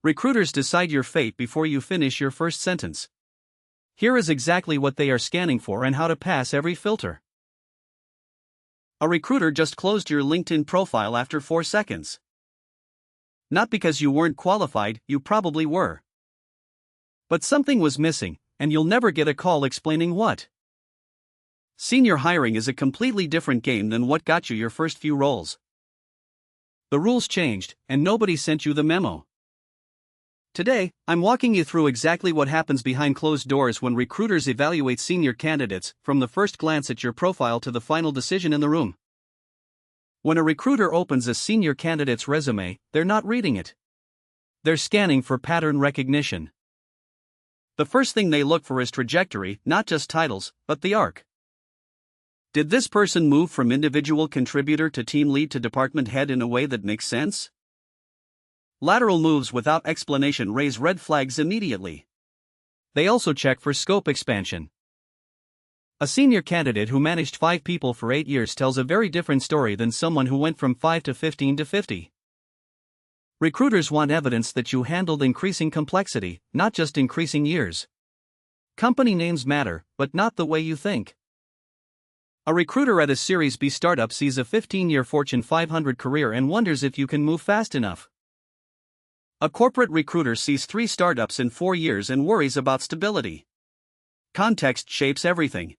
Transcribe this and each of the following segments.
Recruiters decide your fate before you finish your first sentence. Here is exactly what they are scanning for and how to pass every filter. A recruiter just closed your LinkedIn profile after 4 seconds. Not because you weren't qualified, you probably were. But something was missing, and you'll never get a call explaining what. Senior hiring is a completely different game than what got you your first few roles. The rules changed, and nobody sent you the memo. Today, I'm walking you through exactly what happens behind closed doors when recruiters evaluate senior candidates, from the first glance at your profile to the final decision in the room. When a recruiter opens a senior candidate's resume, they're not reading it. They're scanning for pattern recognition. The first thing they look for is trajectory, not just titles, but the arc. Did this person move from individual contributor to team lead to department head in a way that makes sense? Lateral moves without explanation raise red flags immediately. They also check for scope expansion. A senior candidate who managed 5 people for 8 years tells a very different story than someone who went from 5 to 15 to 50. Recruiters want evidence that you handled increasing complexity, not just increasing years. Company names matter, but not the way you think. A recruiter at a Series B startup sees a 15-year Fortune 500 career and wonders if you can move fast enough. A corporate recruiter sees 3 startups in 4 years and worries about stability. Context shapes everything.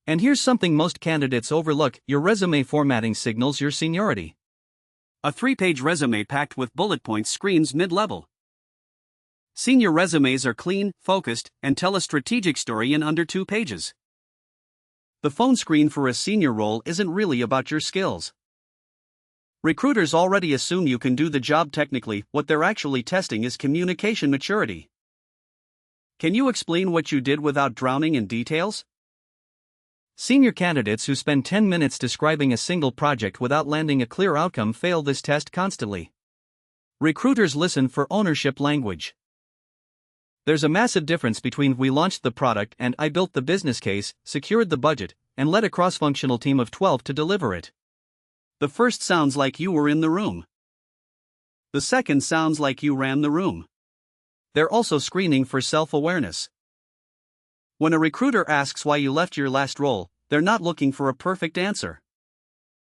And here's something most candidates overlook: your resume formatting signals your seniority. A 3-page resume packed with bullet points screams mid-level. Senior resumes are clean, focused, and tell a strategic story in under 2 pages. The phone screen for a senior role isn't really about your skills. Recruiters already assume you can do the job technically. What they're actually testing is communication maturity. Can you explain what you did without drowning in details? Senior candidates who spend 10 minutes describing a single project without landing a clear outcome fail this test constantly. Recruiters listen for ownership language. There's a massive difference between "we launched the product" and "I built the business case, secured the budget, and led a cross-functional team of 12 to deliver it." The first sounds like you were in the room. The second sounds like you ran the room. They're also screening for self-awareness. When a recruiter asks why you left your last role, they're not looking for a perfect answer.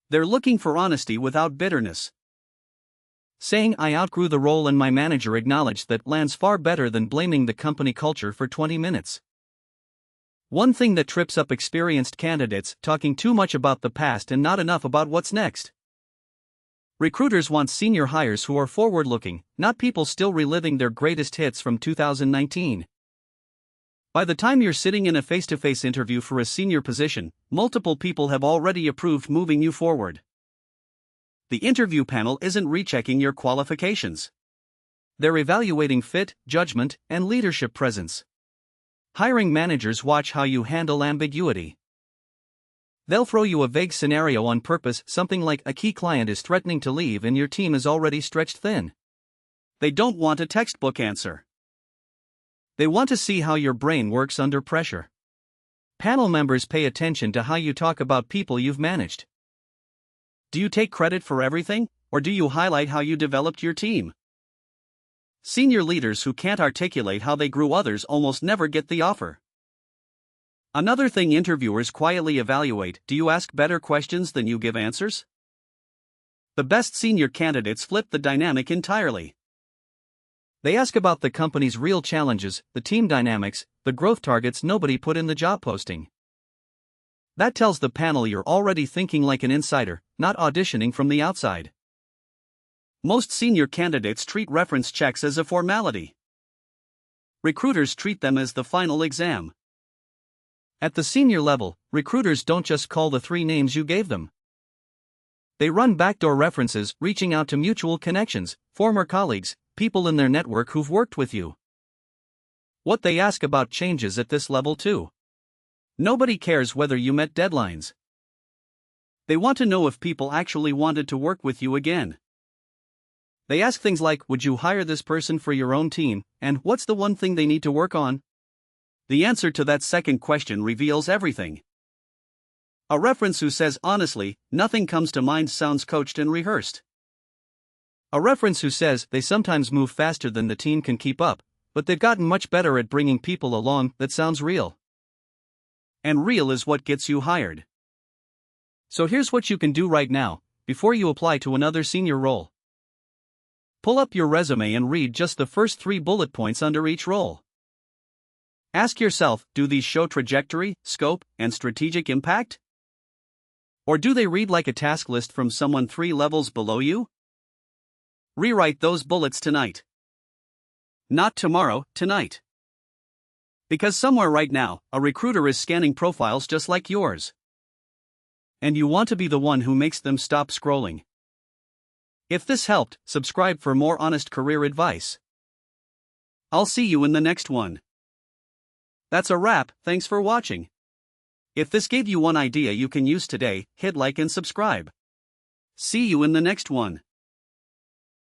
They're looking for honesty without bitterness. Saying "I outgrew the role and my manager acknowledged that" lands far better than blaming the company culture for 20 minutes. One thing that trips up experienced candidates: talking too much about the past and not enough about what's next. Recruiters want senior hires who are forward-looking, not people still reliving their greatest hits from 2019. By the time you're sitting in a face-to-face interview for a senior position, multiple people have already approved moving you forward. The interview panel isn't rechecking your qualifications. They're evaluating fit, judgment, and leadership presence. Hiring managers watch how you handle ambiguity. They'll throw you a vague scenario on purpose, something like a key client is threatening to leave and your team is already stretched thin. They don't want a textbook answer. They want to see how your brain works under pressure. Panel members pay attention to how you talk about people you've managed. Do you take credit for everything, or do you highlight how you developed your team? Senior leaders who can't articulate how they grew others almost never get the offer. Another thing interviewers quietly evaluate: do you ask better questions than you give answers? The best senior candidates flip the dynamic entirely. They ask about the company's real challenges, the team dynamics, the growth targets nobody put in the job posting. That tells the panel you're already thinking like an insider, not auditioning from the outside. Most senior candidates treat reference checks as a formality. Recruiters treat them as the final exam. At the senior level, recruiters don't just call the 3 names you gave them. They run backdoor references, reaching out to mutual connections, former colleagues, people in their network who've worked with you. What they ask about changes at this level too. Nobody cares whether you met deadlines. They want to know if people actually wanted to work with you again. They ask things like, would you hire this person for your own team, and what's the one thing they need to work on? The answer to that second question reveals everything. A reference who says honestly, nothing comes to mind sounds coached and rehearsed. A reference who says they sometimes move faster than the team can keep up, but they've gotten much better at bringing people along. That sounds real. And real is what gets you hired. So here's what you can do right now, before you apply to another senior role. Pull up your resume and read just the first 3 bullet points under each role. Ask yourself, do these show trajectory, scope, and strategic impact? Or do they read like a task list from someone 3 levels below you? Rewrite those bullets tonight. Not tomorrow, tonight. Because somewhere right now, a recruiter is scanning profiles just like yours. And you want to be the one who makes them stop scrolling. If this helped, subscribe for more honest career advice. I'll see you in the next one. That's a wrap, thanks for watching. If this gave you one idea you can use today, hit like and subscribe. See you in the next one.